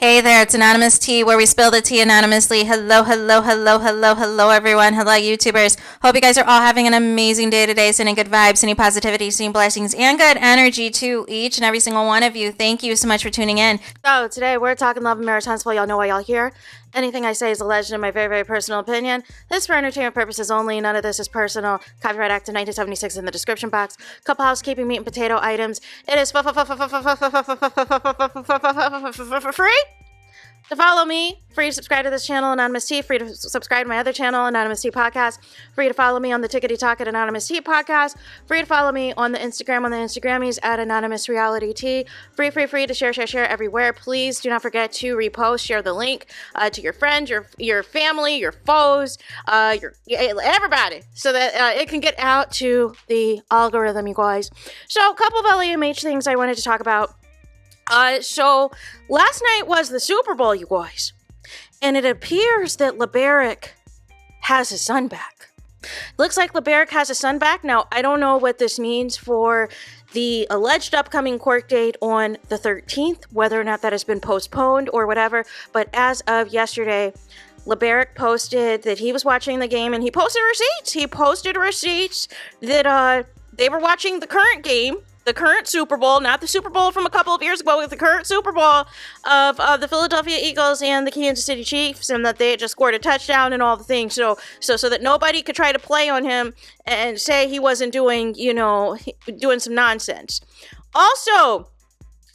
Hey there, it's Anonymous Tea, where we spill the tea anonymously. Hello, hello, hello, hello, hello, everyone. Hello, YouTubers. Hope you guys are all having an amazing day today, sending good vibes, sending positivity, sending blessings, and good energy to each and every single one of you. Thank you so much for tuning in. So today we're talking love and marriage huntsville. Y'all know why y'all here. Anything I say is alleged in my very, very personal opinion. This is for entertainment purposes only. None of this is personal. Copyright Act of 1976 in the description box. Couple housekeeping meat and potato items. It is free to follow me, free to subscribe to this channel, Anonymous Tea, free to subscribe to my other channel, Anonymous Tea Podcast, free to follow me on the Tickety Talk at Anonymous Tea Podcast, free to follow me on the Instagrammies at Anonymous Reality Tea, free to share everywhere. Please do not forget to repost, share the link to your friends, your family, your foes, everybody, so that it can get out to the algorithm, you guys. So a couple of LEMH things I wanted to talk about. So last night was the Super Bowl, you guys, and it appears that LeBaric has his son back. Looks like LeBaric has his son back. Now, I don't know what this means for the alleged upcoming court date on the 13th, whether or not that has been postponed or whatever, but as of yesterday, LeBaric posted that he was watching the game, and he posted receipts. He posted receipts that they were watching the current game, the current Super Bowl, not the Super Bowl from a couple of years ago, but the current Super Bowl of the Philadelphia Eagles and the Kansas City Chiefs, and that they had just scored a touchdown and all the things. So that nobody could try to play on him and say he wasn't doing some nonsense. Also,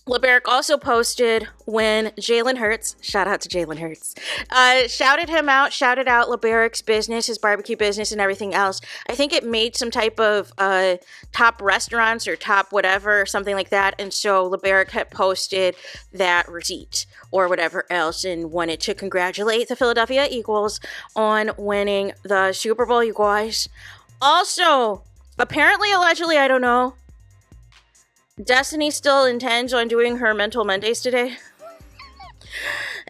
LeBaric also posted when Jalen Hurts, shout out to Jalen Hurts, shouted out LeBaric's business, his barbecue business and everything else. I think it made some type of top restaurants or top whatever, or something like that. And so LeBaric had posted that receipt or whatever else and wanted to congratulate the Philadelphia Eagles on winning the Super Bowl, you guys. Also, apparently, allegedly, I don't know, Destiny still intends on doing her Mental Mondays today.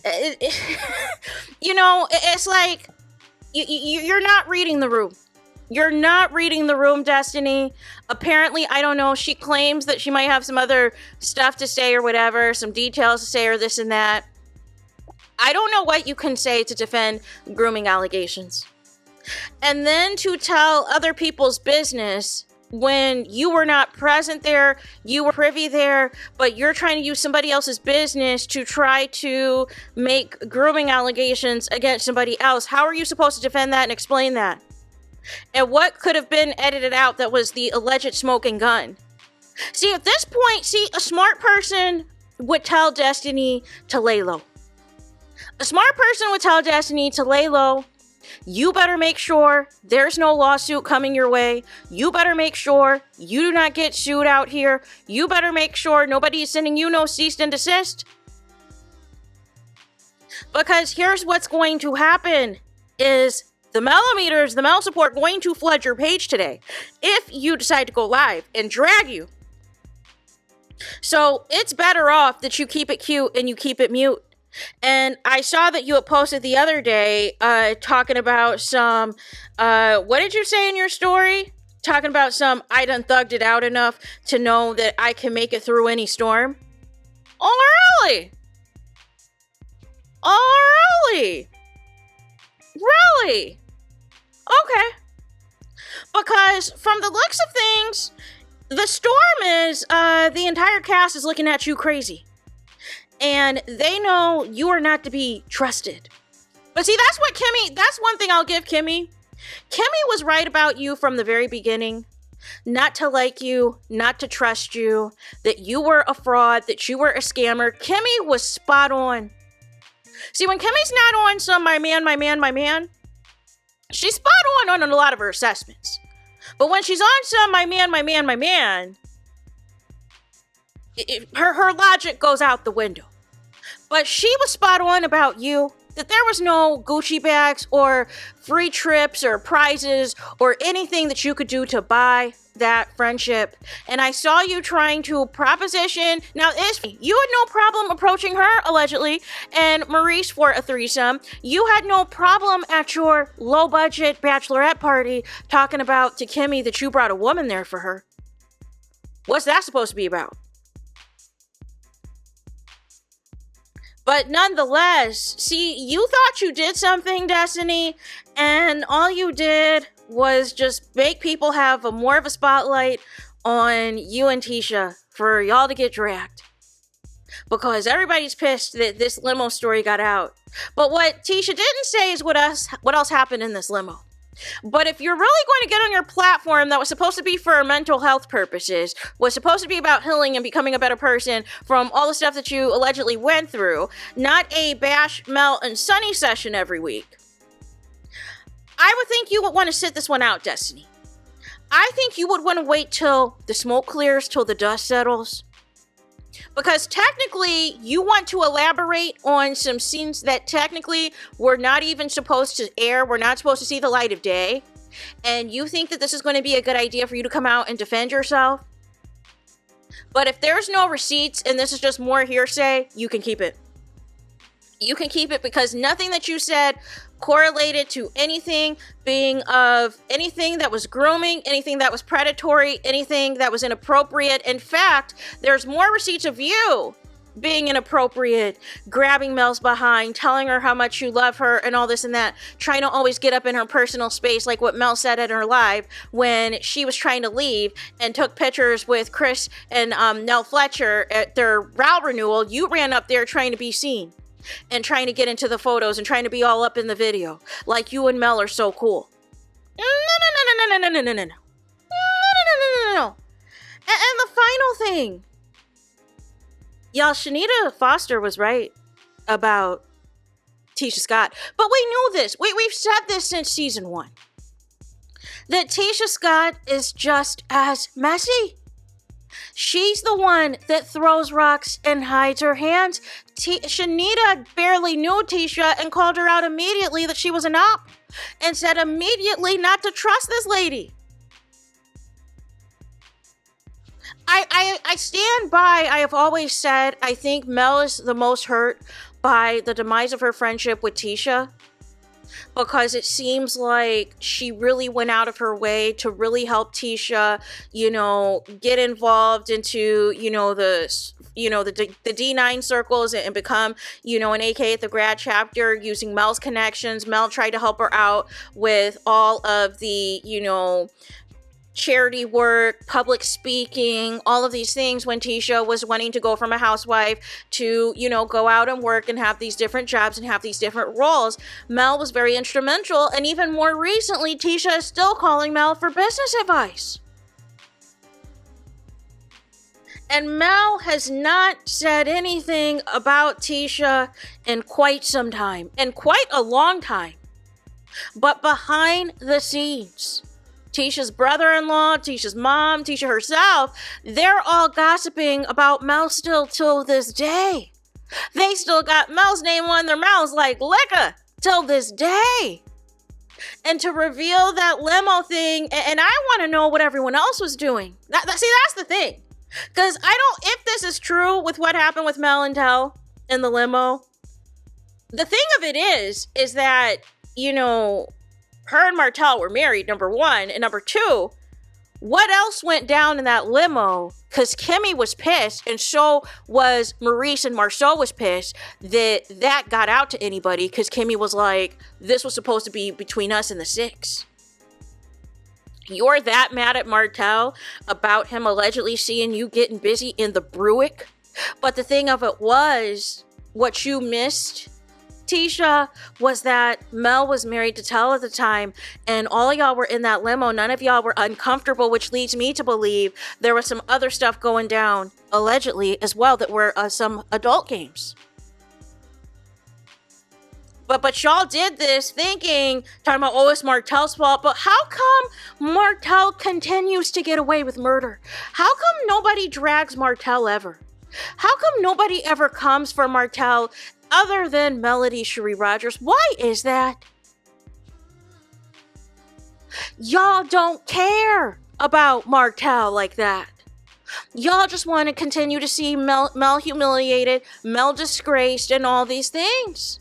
It's like you're not reading the room. You're not reading the room, Destiny. Apparently, I don't know, she claims that she might have some other stuff to say or whatever, some details to say or this and that. I don't know what you can say to defend grooming allegations. And then to tell other people's business when you were not present there, you were privy there, but you're trying to use somebody else's business to try to make grooming allegations against somebody else. How are you supposed to defend that and explain that? And what could have been edited out that was the alleged smoking gun? See, at this point, a smart person would tell Destiny to lay low. A smart person would tell Destiny to lay low. You better make sure there's no lawsuit coming your way. You better make sure you do not get sued out here. You better make sure nobody is sending you no cease and desist. Because here's what's going to happen is the millimeters, the mel support going to flood your page today if you decide to go live and drag you. So it's better off that you keep it cute and you keep it mute. And I saw that you had posted the other day talking about some, what did you say in your story? Talking about some, I done thugged it out enough to know that I can make it through any storm. Oh, really? Oh, really? Really? Okay. Because from the looks of things, the storm is, the entire cast is looking at you crazy. And they know you are not to be trusted. But see, that's one thing I'll give Kimmy. Kimmy was right about you from the very beginning. Not to like you, not to trust you, that you were a fraud, that you were a scammer. Kimmy was spot on. See, when Kimmy's not on some my man, she's spot on a lot of her assessments. But when she's on some my man, her logic goes out the window. But she was spot on about you, that there was no Gucci bags or free trips or prizes or anything that you could do to buy that friendship. And I saw you trying to proposition. Now, you had no problem approaching her, allegedly, and Maurice for a threesome. You had no problem at your low-budget bachelorette party talking about to Kimmy that you brought a woman there for her. What's that supposed to be about? But nonetheless, see, you thought you did something, Destiny, and all you did was just make people have more of a spotlight on you and TISHA for y'all to get dragged. Because everybody's pissed that this limo story got out. But what TISHA didn't say is what else happened in this limo. But if you're really going to get on your platform that was supposed to be for mental health purposes, was supposed to be about healing and becoming a better person from all the stuff that you allegedly went through, not a bash, Mel, and Sunny session every week, I would think you would want to sit this one out, Destiny. I think you would want to wait till the smoke clears, till the dust settles. Because technically, you want to elaborate on some scenes that technically were not even supposed to air, were not supposed to see the light of day. And you think that this is going to be a good idea for you to come out and defend yourself. But if there's no receipts and this is just more hearsay, you can keep it. You can keep it because nothing that you said correlated to anything being of anything that was grooming, anything that was predatory, anything that was inappropriate. In fact, there's more receipts of you being inappropriate, grabbing Mel's behind, telling her how much you love her and all this and that, trying to always get up in her personal space like what Mel said in her live when she was trying to leave and took pictures with Chris and Nell Fletcher at their route renewal. You ran up there trying to be seen and trying to get into the photos and trying to be all up in the video like you and Mel are so cool. No. And the final thing, y'all, CHANITA Foster was right about TISHA Scott, but we knew this. We've said this since season 1, that TISHA Scott is just as messy. She's the one that throws rocks and hides her hands. CHANITA barely knew TISHA and called her out immediately that she was an op and said immediately not to trust this lady. I stand by, I have always said, I think Mel is the most hurt by the demise of her friendship with TISHA. Because it seems like she really went out of her way to really help TISHA, get involved into, the D9 circles and become, an AK at the grad chapter using Mel's connections. Mel tried to help her out with all of the, charity work, public speaking, all of these things when TISHA was wanting to go from a housewife to, go out and work and have these different jobs and have these different roles. Mel was very instrumental, and even more recently, TISHA is still calling Mel for business advice. And Mel has not said anything about TISHA in quite some time, and quite a long time. But behind the scenes, TISHA's brother-in-law, TISHA's mom, TISHA herself, they're all gossiping about Mel still till this day. They still got Mel's name on their mouths like liquor till this day. And to reveal that limo thing, and I want to know what everyone else was doing. That's the thing. Because if this is true with what happened with Mel and Tel in the limo, the thing of it is that, her and Martell were married, number one. And number two, what else went down in that limo? Because Kimmy was pissed, and so was Maurice, and Marceau was pissed that got out to anybody, because Kimmy was like, this was supposed to be between us and the 6. You're that mad at Martell about him allegedly seeing you getting busy in the Bruick? But the thing of it was, what you missed, TISHA, was that Mel was married to Tel at the time, and all y'all were in that limo. None of y'all were uncomfortable, which leads me to believe there was some other stuff going down, allegedly, as well, that were some adult games. But y'all did this thinking, talking about, it's Martell's fault. But how come Martell continues to get away with murder? How come nobody drags Martell ever? How come nobody ever comes for Martell other than Melody Cherie Rogers? Why is that? Y'all don't care about Martell like that. Y'all just want to continue to see Mel humiliated, Mel disgraced, and all these things.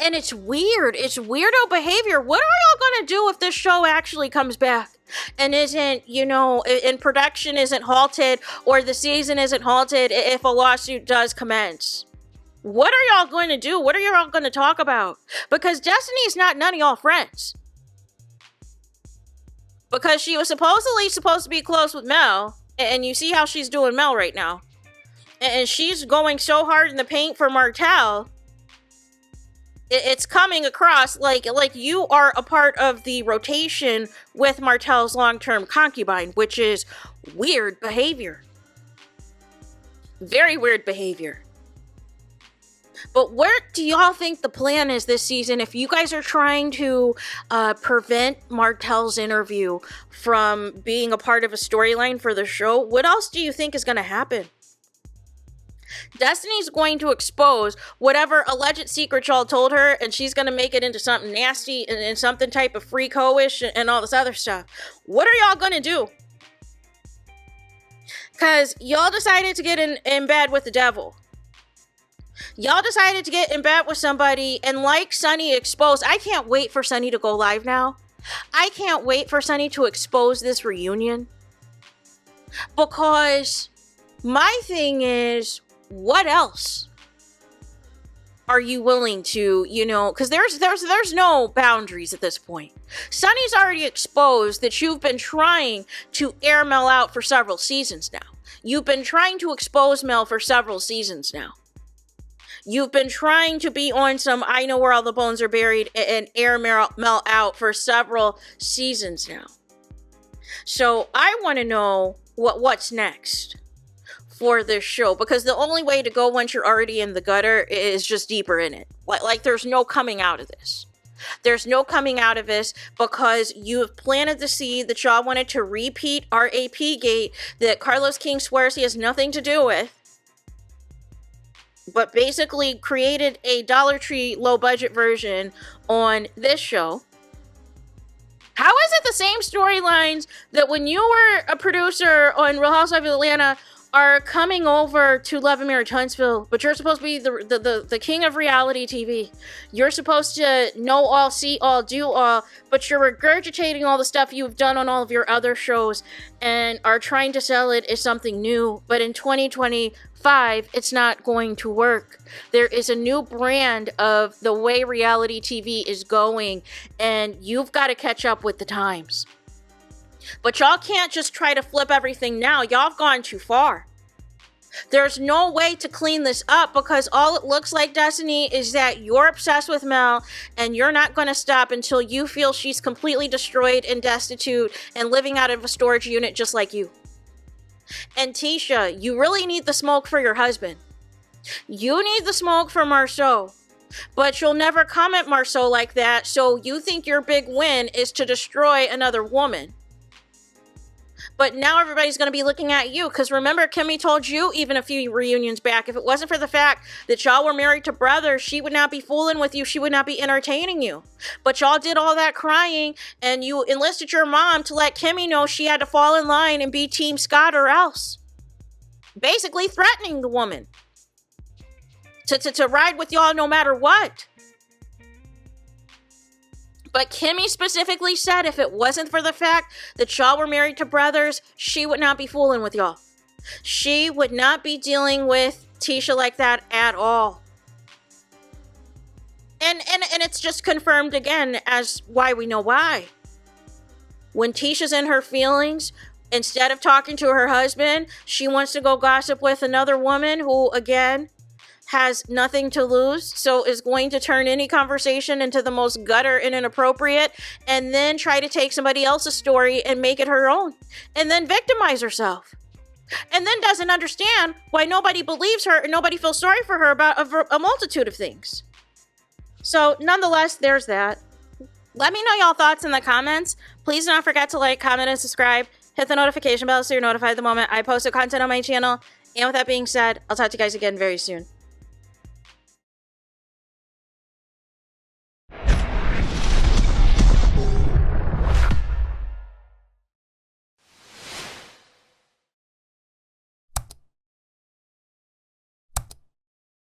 And it's weird. It's weirdo behavior. What are y'all going to do if this show actually comes back? and isn't, and production isn't halted or the season isn't halted if a lawsuit does commence. What are y'all going to do? What are y'all going to talk about? Because Destiny's not none of y'all friends. Because she was supposed to be close with Mel, and you see how she's doing Mel right now. And she's going so hard in the paint for Martell. It's coming across like you are a part of the rotation with Martell's long-term concubine, which is weird behavior. Very weird behavior. But what do y'all think the plan is this season if you guys are trying to prevent Martell's interview from being a part of a storyline for the show? What else do you think is going to happen? Destiny's going to expose whatever alleged secret y'all told her, and she's going to make it into something nasty and something type of freako-ish and all this other stuff. What are y'all going to do? Because y'all decided to get in bed with the devil. Y'all decided to get in bed with somebody, and like Sunny exposed, I can't wait for Sunny to go live now. I can't wait for Sunny to expose this reunion. Because my thing is, what else are you willing to, because there's no boundaries at this point. Sunny's already exposed that you've been trying to air Mel out for several seasons now. You've been trying to expose Mel for several seasons now. You've been trying to be on some I know where all the bones are buried and air Mel out for several seasons now. So I want to know what's next for this show, because the only way to go once you're already in the gutter is just deeper in it. Like there's no coming out of this. There's no coming out of this because you have planted the seed that y'all wanted to repeat RAP Gate that Carlos King swears he has nothing to do with, but basically created a Dollar Tree low budget version on this show. How is it the same storylines that when you were a producer on Real Housewives of Atlanta are coming over to Love and Marriage Huntsville, but you're supposed to be the king of reality TV. You're supposed to know all, see all, do all, but you're regurgitating all the stuff you've done on all of your other shows and are trying to sell it as something new. But in 2025, it's not going to work. There is a new brand of the way reality TV is going, and you've got to catch up with the times. But y'all can't just try to flip everything now. Y'all have gone too far. There's no way to clean this up because all it looks like, Destiny, is that you're obsessed with Mel and you're not going to stop until you feel she's completely destroyed and destitute and living out of a storage unit just like you. And TISHA, you really need the smoke for your husband. You need the smoke for Marceau. But you'll never comment Marceau like that, so you think your big win is to destroy another woman. But now everybody's going to be looking at you. Because remember, Kimmy told you even a few reunions back, if it wasn't for the fact that y'all were married to brothers, she would not be fooling with you. She would not be entertaining you. But y'all did all that crying, and you enlisted your mom to let Kimmy know she had to fall in line and be Team Scott or else. Basically threatening the woman to ride with y'all no matter what. But Kimmy specifically said if it wasn't for the fact that y'all were married to brothers, she would not be fooling with y'all. She would not be dealing with TISHA like that at all. And it's just confirmed again as why we know why. When Tisha's in her feelings, instead of talking to her husband, she wants to go gossip with another woman who, again, has nothing to lose, so is going to turn any conversation into the most gutter and inappropriate, and then try to take somebody else's story and make it her own, and then victimize herself, and then doesn't understand why nobody believes her and nobody feels sorry for her about a multitude of things. So nonetheless, there's that. Let me know y'all thoughts in the comments. Please don't forget to like, comment, and subscribe. Hit the notification bell so you're notified the moment I post content on my channel. And with that being said, I'll talk to you guys again very soon.